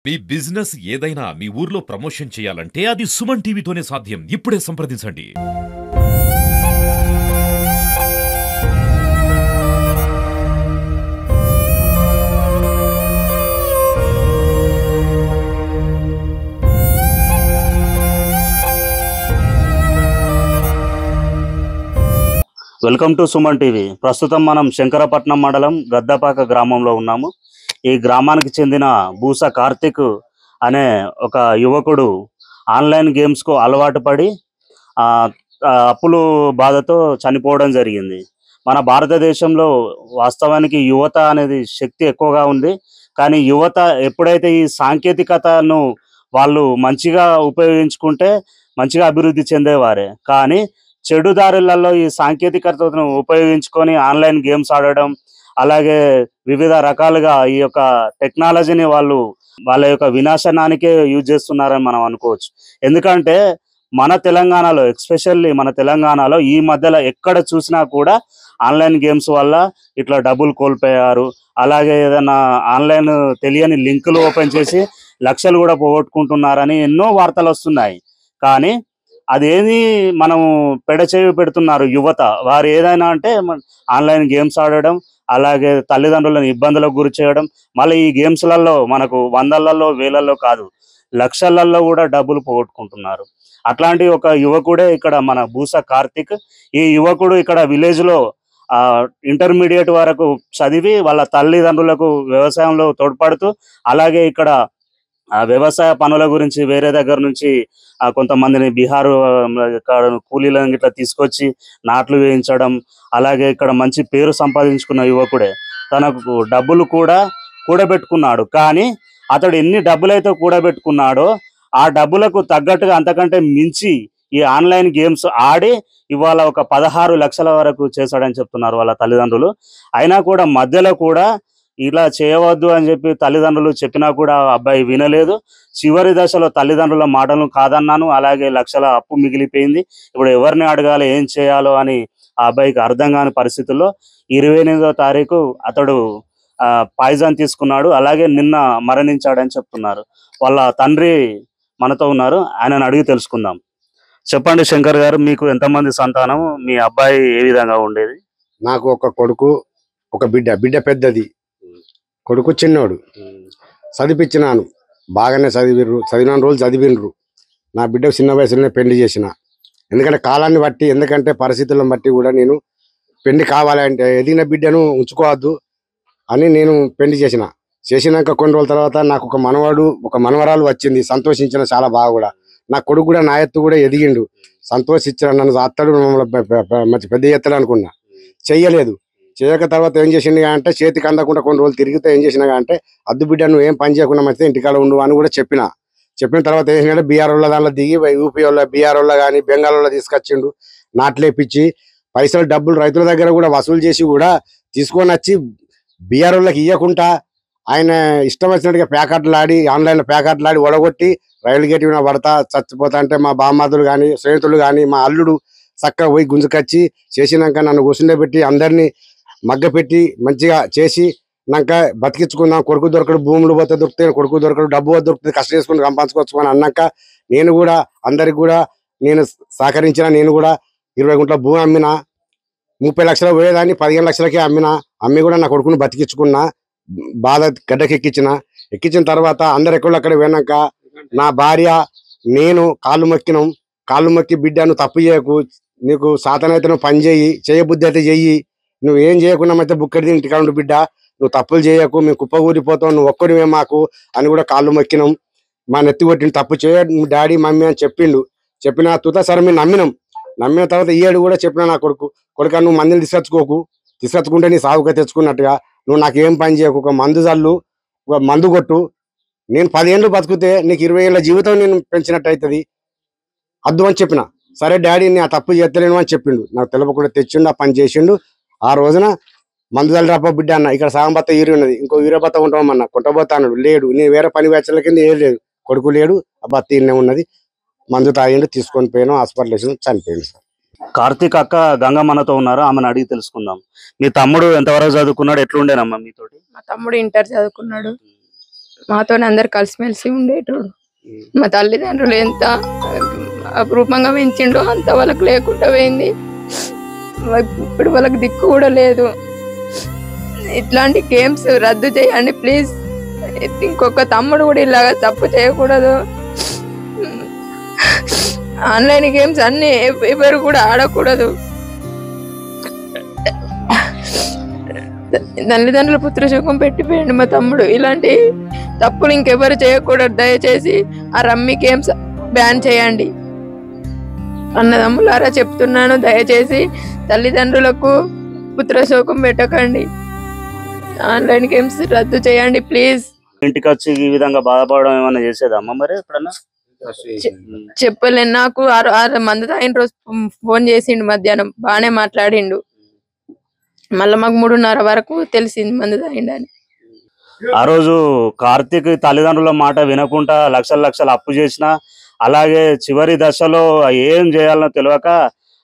మీ business ఏదైనా మీ ఊర్లో promotion చేయాలంటే అది సుమన్ టీవీతోనే సాధ్యం. ఇప్పుడే సంప్రదించండి. Welcome to Suman TV. ప్రస్తుతం మనం శంకరపట్నం మండలం గద్దపాక గ్రామంలో ఉన్నాము. ఈ గ్రామానికి చెందిన బూస కార్తిక్ అనే ఒక యువకుడు ఆన్లైన్ గేమ్స్కు అలవాటు పడి అప్పులు బాధతో చనిపోవడం జరిగింది. మన భారతదేశంలో వాస్తవానికి యువత అనేది శక్తి ఎక్కువగా ఉంది. కానీ యువత ఎప్పుడైతే ఈ సాంకేతికతను వాళ్ళు మంచిగా ఉపయోగించుకుంటే మంచిగా అభివృద్ధి చెందేవారే. కానీ చెడు దారులలో ఈ సాంకేతికతను ఉపయోగించుకొని ఆన్లైన్ గేమ్స్ ఆడడం, అలాగే వివిధ రకాలుగా ఈ యొక్క టెక్నాలజీని వాళ్ళ యొక్క వినాశనానికే యూజ్ చేస్తున్నారని మనం అనుకోవచ్చు. ఎందుకంటే మన తెలంగాణలో, ఎస్పెషల్లీ మన తెలంగాణలో ఈ మధ్యలో ఎక్కడ చూసినా కూడా ఆన్లైన్ గేమ్స్ వల్ల ఇట్లా డబ్బులు కోల్పోయారు. అలాగే ఏదైనా ఆన్లైన్ తెలియని లింకులు ఓపెన్ చేసి లక్షలు కూడా పోగొట్టుకుంటున్నారని ఎన్నో వార్తలు వస్తున్నాయి. కానీ అదేది మనం పెడచేవి పెడుతున్నారు యువత. వారు ఏదైనా అంటే ఆన్లైన్ గేమ్స్ ఆడడం, అలాగే తల్లిదండ్రులను ఇబ్బందులకు గురి చేయడం. మళ్ళీ ఈ గేమ్స్లలో మనకు వందలలో వేలల్లో కాదు, లక్షలలో కూడా డబ్బులు పోగొట్టుకుంటున్నారు. అట్లాంటి ఒక యువకుడే ఇక్కడ మన బూస కార్తిక్. ఈ యువకుడు ఇక్కడ విలేజ్లో ఇంటర్మీడియట్ వరకు చదివి వాళ్ళ తల్లిదండ్రులకు వ్యవసాయంలో తోడ్పడుతూ, అలాగే ఇక్కడ వ్యవసాయ పనుల గురించి వేరే దగ్గర నుంచి కొంతమందిని బీహార్ కూలీలను ఇట్లా తీసుకొచ్చి నాట్లు వేయించడం, అలాగే ఇక్కడ మంచి పేరు సంపాదించుకున్న యువకుడే. తనకు డబ్బులు కూడా కూడబెట్టుకున్నాడు. కానీ అతడు ఎన్ని డబ్బులైతే కూడబెట్టుకున్నాడో ఆ డబ్బులకు తగ్గట్టుగా అంతకంటే మించి ఈ ఆన్లైన్ గేమ్స్ ఆడి ఇవాళ ఒక 16 లక్షల వరకు చేశాడని చెప్తున్నారు వాళ్ళ తల్లిదండ్రులు. అయినా కూడా మధ్యలో కూడా ఇలా చేయవద్దు అని చెప్పి తల్లిదండ్రులు చెప్పినా కూడా అబ్బాయి వినలేదు. చివరి దశలో తల్లిదండ్రుల మాటలను కాదన్నాను, అలాగే లక్షల అప్పు మిగిలిపోయింది. ఇప్పుడు ఎవరిని అడగాలి, ఏం చేయాలో అని ఆ అబ్బాయికి అర్థం కాని పరిస్థితుల్లో 28వ తారీఖు అతడు పాయిజన్ తీసుకున్నాడు. అలాగే నిన్న మరణించాడని చెప్తున్నారు. వాళ్ళ తండ్రి మనతో ఉన్నారు, ఆయనను అడిగి తెలుసుకుందాం. చెప్పండి శంకర్ గారు, మీకు ఎంతమంది సంతానం? మీ అబ్బాయి ఏ విధంగా ఉండేది? నాకు ఒక కొడుకు, ఒక బిడ్డ పెద్దది, కొడుకు చిన్నోడు. చదివించినాను, బాగానే చదివిన రోజులు చదివినరు. నా బిడ్డకు చిన్న వయసులోనే పెళ్లి చేసిన. ఎందుకంటే కాలాన్ని బట్టి, ఎందుకంటే పరిస్థితులను బట్టి కూడా నేను పెళ్లి కావాలంటే ఎదిగిన బిడ్డను ఉంచుకోవద్దు అని నేను పెళ్లి చేసినాక కొన్ని రోజుల తర్వాత నాకు ఒక మనవాడు, ఒక మనవరాలు వచ్చింది. సంతోషించిన చాలా బాగా కూడా. నా కొడుకు కూడా నా ఎత్తు కూడా ఎదిగిండు, సంతోషించిన. నన్ను అత్తడు మంచి పెద్ద ఎత్తడు అనుకున్నా. చెయ్యలేదు. చేయక తర్వాత ఏం చేసిండు అంటే చేతికి అందకుండా కొన్ని రోజులు తిరిగితే ఏం చేసినా అంటే అద్దు బిడ్డ నువ్వు ఏం పని చేయకుండా మంచిదే ఇంటికాడ ఉండు అని కూడా చెప్పిన తర్వాత ఏం చేసినా బీఆర్ వాళ్ళ దాంట్లో దిగి యూపీ వాళ్ళ, బీఆర్ వాళ్ళ కానీ బెంగాల్ వాళ్ళ తీసుకొచ్చిండు. నాట్లేపించి పైసలు డబ్బులు రైతుల దగ్గర కూడా వసూలు చేసి కూడా తీసుకొని వచ్చి బీఆర్ వాళ్ళకి ఇవ్వకుండా ఆయన ఇష్టం వచ్చినట్టుగా ప్యాకెట్లు ఆన్లైన్లో ప్యాకెట్లు ఒడగొట్టి రైలు గేట్ మీద పడతా చచ్చిపోతా అంటే మా బామ్మదులు కానీ స్నేహితులు కానీ మా అల్లుడు చక్కగా పోయి గుంజుకొచ్చి చేసినాక నన్ను కూర్చుండబెట్టి అందరినీ మగ్గపెట్టి మంచిగా చేసి నాక బతికించుకున్నాం. కొడుకు దొరకడు, భూములు పోతే దొరుకుతాయి, కొడుకు దొరకడు, డబ్బు దొరుకుతుంది, కష్టం చేసుకుని సంపాదించుకోవచ్చుకొని అన్నాక నేను కూడా అందరికి కూడా నేను సహకరించిన. నేను కూడా 20 గుంటల భూమి అమ్మిన, 30 లక్షలు పోయేదాన్ని 15 లక్షలకే అమ్మి కూడా నా కొడుకుని బతికించుకున్నా. బాధ ఎక్కించిన తర్వాత అందరు ఎక్కడ పోయినాక నా భార్య నేను కాళ్ళు మొక్కి బిడ్డ నువ్వు తప్పు చేయకు, నీకు సాతనైతే నువ్వు పని చేయబుద్ధి అయితే చెయ్యి, నువ్వు ఏం చేయకుండా అయితే బుక్కడి ఇంటికాడ ఉండు బిడ్డ, నువ్వు తప్పులు చేయకు, మేము కుప్పగూరిపోతావు, నువ్వు ఒక్కడివే మాకు అని కూడా కాళ్ళు మొక్కినాం. మా నెత్తి కొట్టిన తప్పు డాడీ మమ్మీ అని చెప్పిన తుత సరే మేము నమ్మిన తర్వాత ఈ ఏడు కూడా చెప్పిన నా కొడుక నువ్వు మందిని తీసుకొచ్చుకుంటే నీ సాగుగా తెచ్చుకున్నట్టుగా నువ్వు నాకేం పని చేయకు, ఒక మందు జల్లు, ఒక మందు కొట్టు, నేను 10 ఏళ్ళు బతుకుతే నీకు 20 ఏళ్ళ జీవితం నేను పెంచినట్టు అవుతుంది అద్దు అని చెప్పిన. సరే డాడీ నేను ఆ తప్పు చేస్తలేను అని చెప్పిండు. నాకు తెలపకుండా తెచ్చిండు, ఆ పని చేసిండు. ఆ రోజున మందు జల్లిరాప బిడ్డ అన్న, ఇక్కడ సగం బత్త యూరి ఉన్నది, ఇంకో యూరియా బత్త ఉంటామన్నా కొంటపోతాను. లేడు, నేను వేరే పని వేచల కింద ఏం లేదు, కొడుకు లేడు, ఆ బత్త ఇన్నే ఉన్నది. మందు తాగిండు, తీసుకొని పోయాను, హాస్పిటల్ వేసి చనిపోయింది. సార్ కార్తీక్ అక్క గంగమ్మనతో ఉన్నారు, ఆమెను అడిగి తెలుసుకుందాం. మీ తమ్ముడు ఎంతవరకు చదువుకున్నాడు, ఎట్లుండేనమ్మా మీతోటి? మా తమ్ముడు ఇంటర్ చదువుకున్నాడు. మాతోనే అందరు కలిసిమెలిసి ఉండేటోడు. మా తల్లిదండ్రులు ఎంత అపురూపంగా పెంచిండో అంత వాళ్ళకి లేకుండా పోయింది. ఇప్పుడు వాళ్ళకి దిక్కు కూడా లేదు. ఇట్లాంటి గేమ్స్ రద్దు చేయండి ప్లీజ్. ఇంకొక తమ్ముడు కూడా ఇలాగా తప్పు చేయకూడదు. ఆన్లైన్ గేమ్స్ అన్ని ఎవరు కూడా ఆడకూడదు. తల్లిదండ్రుల పుత్రశోకం పెట్టిపోయండి మా తమ్ముడు. ఇలాంటి తప్పులు ఇంకెవరు చేయకూడదు. దయచేసి ఆ రమ్మీ గేమ్స్ బ్యాన్ చేయండి. అన్నదమ్ములారా చెప్తున్నాను, దయచేసి తల్లిదండ్రులకు పుత్రశోకం పెట్టకండి. ఆన్లైన్ గేమ్స్ రద్దు చేయండి ప్లీజ్. ఇంటికి వచ్చి ఈ విధంగా బాధపడడం ఏమైనా చేసేదమ్మా మరి ఎప్పుడన్నా? చెప్పలేను. నాకు మందు తాగిన రోజు ఫోన్ చేసిండు, మధ్యాహ్నం బాగానే మాట్లాడిండు. మళ్ళీ మాకు 3:30 వరకు తెలిసింది మందు తాగిండని. ఆ రోజు కార్తీక్ తల్లిదండ్రుల మాట వినకుండా లక్షల లక్షలు అప్పు చేసిన, అలాగే చివరి దశలో ఏం చేయాలనో తెలియక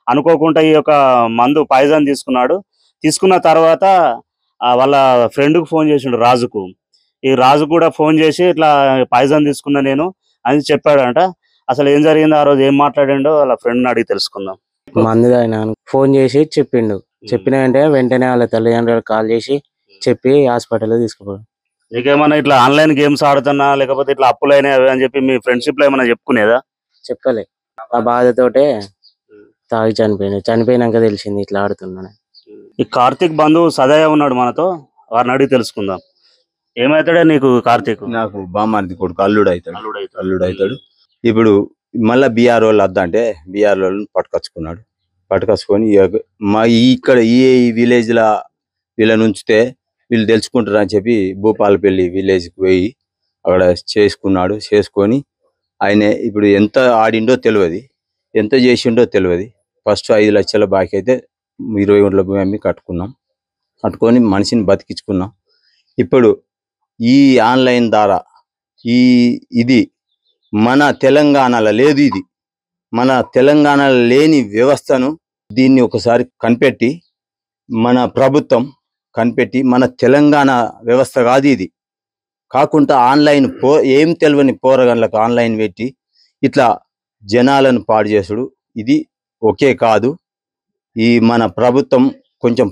అనుకోకుండా ఈ యొక్క మందు పాయిజన్ తీసుకున్నాడు. తీసుకున్న తర్వాత వాళ్ళ ఫ్రెండ్కు ఫోన్ చేసిండు, రాజుకు. ఈ రాజు కూడా ఫోన్ చేసి ఇట్లా పాయిజన్ తీసుకున్నా నేను అని చెప్పాడంట. అసలు ఏం జరిగిందో, ఆ రోజు ఏం మాట్లాడిండో వాళ్ళ ఫ్రెండ్ని అడిగి తెలుసుకుందాం. మందు ఆయన ఫోన్ చేసి చెప్పిండు. చెప్పిన వెంటనే వాళ్ళ తల్లిదండ్రులకు కాల్ చేసి చెప్పి హాస్పిటల్ తీసుకుపోయాడు. నీకేమన్నా ఇట్లా ఆన్లైన్ గేమ్స్ ఆడుతున్నా లేకపోతే ఇట్లా అప్పులైనా అని చెప్పి మీ ఫ్రెండ్షిప్ లో ఏమైనా చెప్పుకునేదా? చెప్పలే. ఆ బాధతోటే తాగి చనిపోయినాక తెలిసింది ఇట్లా ఆడుతున్నాను. ఈ కార్తీక్ బంధువు సదయ ఉన్నాడు మనతో, వారిని అడిగి తెలుసుకుందాం. ఏమైతాడే నీకు కార్తీక్? నాకు బామ్మారిది కొడుకు అల్లుడు అవుతాడు. ఇప్పుడు మళ్ళా బీఆర్ వాళ్ళు వద్దంటే బీఆర్ వాళ్ళని పట్టుకొచ్చుకొని ఇక్కడ ఈ విలేజ్ లా వీళ్ళని ఉంచితే వీళ్ళు తెలుసుకుంటారు అని చెప్పి భూపాలపల్లి విలేజ్కి పోయి అక్కడ చేసుకొని ఆయన ఇప్పుడు ఎంత ఆడిండో తెలియదు, ఎంత చేసిండో తెలియదు. ఫస్ట్ 5 లక్షల బాకీ అయితే 20 గుంటల భూమి అమ్మి కట్టుకొని మనిషిని బతికించుకున్నాం. ఇప్పుడు ఈ ఆన్లైన్ ద్వారా ఇది మన తెలంగాణలో లేదు. ఇది మన తెలంగాణలో లేని వ్యవస్థను దీన్ని ఒకసారి కనిపెట్టి మన ప్రభుత్వం కనిపెట్టి, మన తెలంగాణ వ్యవస్థ కాదు ఇది కాకుండా ఆన్లైన్ ఏం తెలియని పోరగన్లకు ఆన్లైన్ పెట్టి ఇట్లా జనాలను పాడు చేసుడు ఇది ఒకే కాదు. ఈ మన ప్రభుత్వం కొంచెం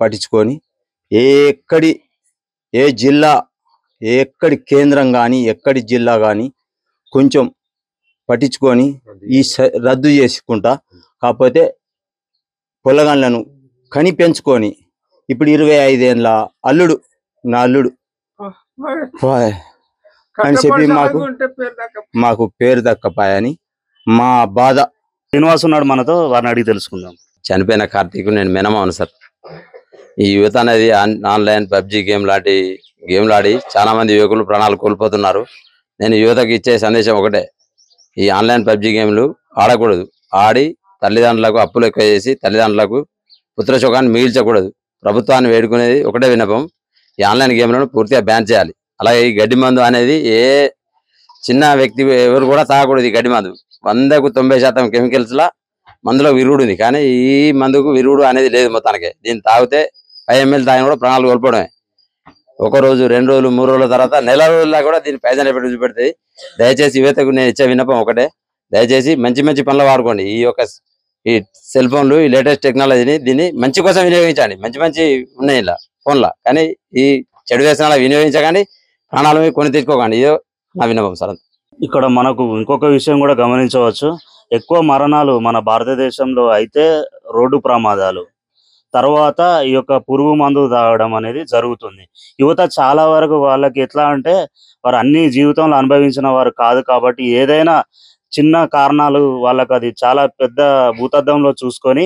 పట్టించుకొని ఏ జిల్లా ఎక్కడి కేంద్రం కానీ ఎక్కడి జిల్లా కానీ కొంచెం పట్టించుకొని ఈ రద్దు చేసుకుంటా. కాకపోతే పొలగాళ్ళను కని పెంచుకొని ఇప్పుడు 25 ఏళ్ళ అల్లుడు నా అల్లుడు అని చెప్పి మాకు పేరు దక్కపాయని మా బాధ. శ్రీనివాస్ ఉన్నాడు మనతో, వారిని అడిగి తెలుసుకుందాం. చనిపోయిన కార్తీక్ నేను మినమాను సార్. ఈ యువత అనేది ఆన్లైన్ పబ్జి గేమ్లు ఆడి చాలా మంది యువకులు ప్రాణాలు కోల్పోతున్నారు. నేను యువతకు ఇచ్చే సందేశం ఒకటే, ఈ ఆన్లైన్ పబ్జి గేమ్లు ఆడకూడదు. ఆడి తల్లిదండ్రులకు అప్పులు ఎక్కువ చేసి తల్లిదండ్రులకు పుత్రశోకాన్ని మిగిల్చకూడదు. ప్రభుత్వాన్ని వేడుకునేది ఒకటే విన్నపం, ఈ ఆన్లైన్ గేమ్లను పూర్తిగా బ్యాన్ చేయాలి. అలాగే ఈ గడ్డి మందు అనేది ఏ చిన్న వ్యక్తి ఎవరు కూడా తాగకూడదు. ఈ గడ్డి మందు 100కు 90% కెమికల్స్ లా మందులో విరుగుడు ఉంది, కానీ ఈ మందుకు విరుగుడు అనేది లేదు మొత్తానికి. దీన్ని తాగితే 5 ml తాగిన కూడా ప్రాణాలు కోల్పోవడమే. 1 రోజు 2 రోజులు 3 రోజుల తర్వాత నెల రోజుల్లో కూడా దీన్ని పైసలు ఎప్పుడు పెడుతుంది. దయచేసి యువతకు నేను ఇచ్చే విన్నపం ఒకటే, దయచేసి మంచి పనులు వాడుకోండి. ఈ సెల్ ఫోన్లు, ఈ లేటెస్ట్ టెక్నాలజీని దీన్ని మంచి కోసం వినియోగించండి. మంచి ఉన్నాయి ఇలా ఫోన్లో, కానీ ఈ చెడు వ్యసనాలు వినియోగించకండి, ప్రాణాలు కొని తెచ్చుకోకండి. ఇదో నా విన్నపం సార్. ఇక్కడ మనకు ఇంకొక విషయం కూడా గమనించవచ్చు. ఎక్కువ మరణాలు మన భారతదేశంలో అయితే రోడ్డు ప్రమాదాలు, తర్వాత ఈ యొక్క పురుగు మందు తాగడం అనేది జరుగుతుంది. యువత చాలా వరకు వాళ్ళకి ఎట్లా అంటే వారు అన్ని జీవితంలో అనుభవించిన వారు కాదు కాబట్టి ఏదైనా చిన్న కారణాలు వాళ్ళకి అది చాలా పెద్ద భూతద్దంలో చూసుకొని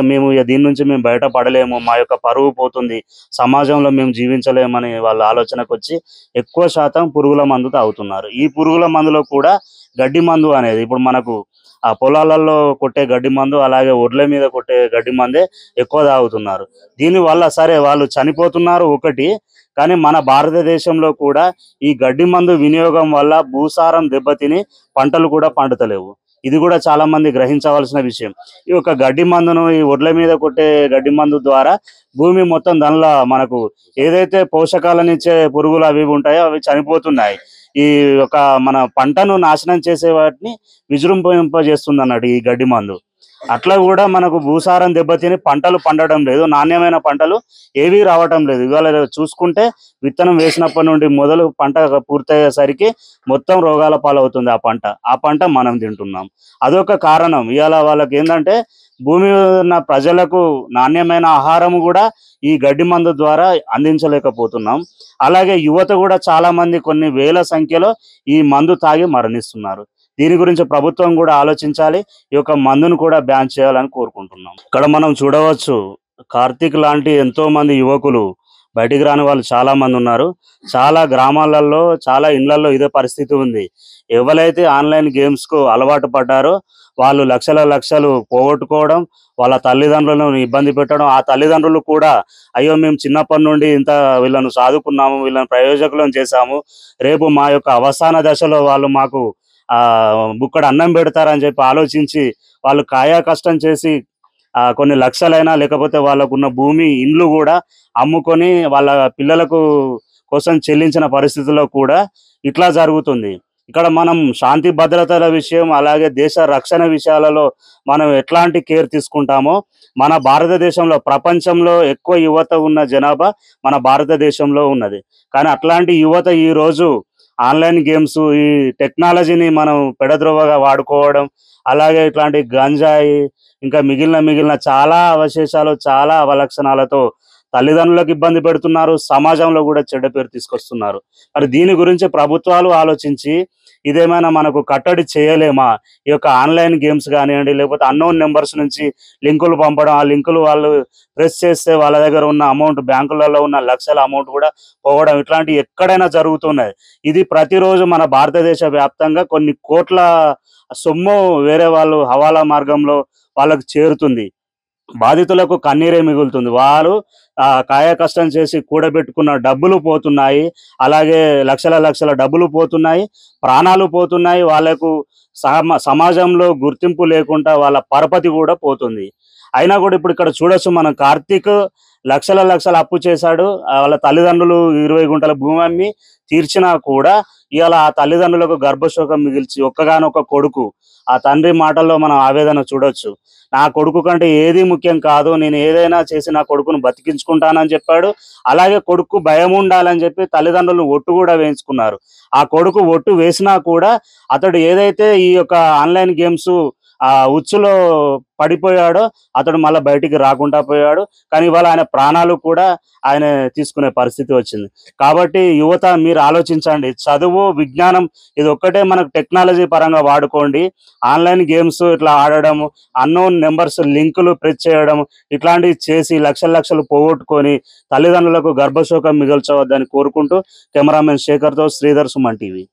మేము దీని నుంచి మేము బయటపడలేము, మా యొక్క పరువు పోతుంది, సమాజంలో మేము జీవించలేమని వాళ్ళ ఆలోచనకు వచ్చి ఎక్కువ శాతం పురుగుల మందు తాగుతున్నారు. ఈ పురుగుల మందులో కూడా గడ్డి మందు అనేది ఇప్పుడు మనకు ఆ పొలాలలో కొట్టే గడ్డి మందు, అలాగే ఒడ్ల మీద కొట్టే గడ్డి మందే ఎక్కువ తాగుతున్నారు. దీనివల్ల సరే వాళ్ళు చనిపోతున్నారు ఒకటి, కానీ మన భారతదేశంలో కూడా ఈ గడ్డి మందు వినియోగం వల్ల భూసారం దెబ్బతిని పంటలు కూడా పండుతలేవు. ఇది కూడా చాలా మంది గ్రహించవలసిన విషయం. ఈ యొక్క గడ్డి మందును, ఈ ఒడ్ల మీద కొట్టే గడ్డి మందు ద్వారా భూమి మొత్తం దానిలో మనకు ఏదైతే పోషకాలనిచ్చే పురుగులు అవి ఉంటాయో అవి చనిపోతున్నాయి. ఈ యొక్క మన పంటను నాశనం చేసే వాటిని విజృంభింపజేస్తుంది అన్నట్టు ఈ గడ్డి మందు. అట్లా కూడా మనకు భూసారం దెబ్బతిని పంటలు పండడం లేదు, నాణ్యమైన పంటలు ఏవీ రావటం లేదు. ఇవాళ చూసుకుంటే విత్తనం వేసినప్పటి నుండి మొదలు పంట పూర్తయ్యేసరికి మొత్తం రోగాల పాలవుతుంది ఆ పంట మనం తింటున్నాం. అదొక కారణం. ఇవాళ వాళ్ళకి ఏంటంటే భూమి ఉన్న ప్రజలకు నాణ్యమైన ఆహారం కూడా ఈ గడ్డి మందు ద్వారా అందించలేకపోతున్నాం. అలాగే యువత కూడా చాలా మంది కొన్ని వేల సంఖ్యలో ఈ మందు తాగి మరణిస్తున్నారు. దీని గురించి ప్రభుత్వం కూడా ఆలోచించాలి, ఈ యొక్క మందును కూడా బ్యాన్ చేయాలని కోరుకుంటున్నాం. ఇక్కడ మనం చూడవచ్చు, కార్తీక్ లాంటి ఎంతో మంది యువకులు బయటికి రాని వాళ్ళు చాలా మంది ఉన్నారు. చాలా గ్రామాలలో, చాలా ఇళ్లలో ఇదే పరిస్థితి ఉంది. ఎవరైతే ఆన్లైన్ గేమ్స్ కు అలవాటు పడ్డారో వాళ్ళు లక్షలు పోగొట్టుకోవడం, వాళ్ళ తల్లిదండ్రులను ఇబ్బంది పెట్టడం. ఆ తల్లిదండ్రులు కూడా అయ్యో మేము చిన్నప్పటి నుండి ఇంత వీళ్ళను సాదుకున్నాము, వీళ్ళని ప్రయోజకులను చేశాము, రేపు మా యొక్క అవసాన దశలో వాళ్ళు మాకు బుక్కడు అన్నం పెడతారని చెప్పి ఆలోచించి వాళ్ళు కాయా కష్టం చేసి కొన్ని లక్షలైనా లేకపోతే వాళ్ళకున్న భూమి, ఇండ్లు కూడా అమ్ముకొని వాళ్ళ పిల్లలకు కోసం చెల్లించిన పరిస్థితుల్లో కూడా ఇట్లా జరుగుతుంది. ఇక్కడ మనం శాంతి భద్రతల విషయం, అలాగే దేశ రక్షణ విషయాలలో మనం ఎట్లాంటి కేర్ తీసుకుంటామో, మన భారతదేశంలో ప్రపంచంలో ఎక్కువ యువత ఉన్న జనాభా మన భారతదేశంలో ఉన్నది. కానీ అట్లాంటి యువత ఈ రోజు ఆన్లైన్ గేమ్స్, ఈ టెక్నాలజీని మనం పెడద్రోవగా వాడుకోవడం, అలాగే ఇట్లాంటి గంజాయి ఇంకా మిగిలిన చాలా అవశేషాలు, చాలా అవలక్షణాలతో తల్లిదండ్రులకు ఇబ్బంది పెడుతున్నారు, సమాజంలో కూడా చెడ్డ పేరు తీసుకొస్తున్నారు. మరి దీని గురించి ప్రభుత్వాలు ఆలోచించి ఇదేమైనా మనకు కట్టడి చేయలేమా? ఈ యొక్క ఆన్లైన్ గేమ్స్ కానివ్వండి, లేకపోతే అన్నోన్ నెంబర్స్ నుంచి లింకులు పంపడం, ఆ లింకులు వాళ్ళు ప్రెస్ చేస్తే వాళ్ళ దగ్గర ఉన్న అమౌంట్, బ్యాంకులలో ఉన్న లక్షల అమౌంట్ కూడా పోవడం, ఇట్లాంటివి ఎక్కడైనా జరుగుతున్నది. ఇది ప్రతిరోజు మన భారతదేశ వ్యాప్తంగా కొన్ని కోట్ల సొమ్ము వేరే వాళ్ళు హవాలా మార్గంలో వాళ్ళకు చేరుతుంది. బాధితులకు కన్నీరే మిగులుతుంది. వారు కాయ కష్టం చేసి కూడబెట్టుకున్న డబ్బులు పోతున్నాయి, అలాగే లక్షల డబ్బులు పోతున్నాయి, ప్రాణాలు పోతున్నాయి. వాళ్ళకు సమాజంలో గుర్తింపు లేకుండా వాళ్ళ పరపతి కూడా పోతుంది. అయినా కూడా ఇప్పుడు ఇక్కడ చూడొచ్చు, మనం కార్తీక్ లక్షల అప్పు చేశాడు. వాళ్ళ తల్లిదండ్రులు 20 గుంటల భూమి అమ్మి తీర్చినా కూడా ఇవాళ ఆ తల్లిదండ్రులకు గర్భశోకం మిగిల్చి ఒక్కగానొక్క కొడుకు, ఆ తండ్రి మాటల్లో మనం ఆవేదన చూడొచ్చు. నా కొడుకు కంటే ఏది ముఖ్యం కాదు, నేను ఏదైనా చేసి నా కొడుకును బతికించుకుంటానని చెప్పాడు. అలాగే కొడుకు భయం ఉండాలని చెప్పి తల్లిదండ్రులు ఒట్టు కూడా వేయించుకున్నారు. ఆ కొడుకు ఒట్టు వేసినా కూడా అతడు ఏదైతే ఈ యొక్క ఆన్లైన్ గేమ్స్ ఉచ్చులో పడిపోయాడో అతడు మళ్ళీ బయటికి రాకుండా పోయాడు. కానీ ఇవాళ ఆయన ప్రాణాలు కూడా ఆయన తీసుకునే పరిస్థితి వచ్చింది. కాబట్టి యువత మీరు ఆలోచించండి. చదువు, విజ్ఞానం ఇది ఒక్కటే మనకు టెక్నాలజీ పరంగా వాడుకోండి. ఆన్లైన్ గేమ్స్ ఇట్లా ఆడడం, అన్నోన్ నెంబర్స్ లింకులు ప్రెస్ చేయడం, ఇట్లాంటివి చేసి లక్షలు పోగొట్టుకొని తల్లిదండ్రులకు గర్భశోకం మిగల్చవద్దని కోరుకుంటూ కెమెరామెన్ శేఖర్తో శ్రీధర్, సుమన్ టీవీ.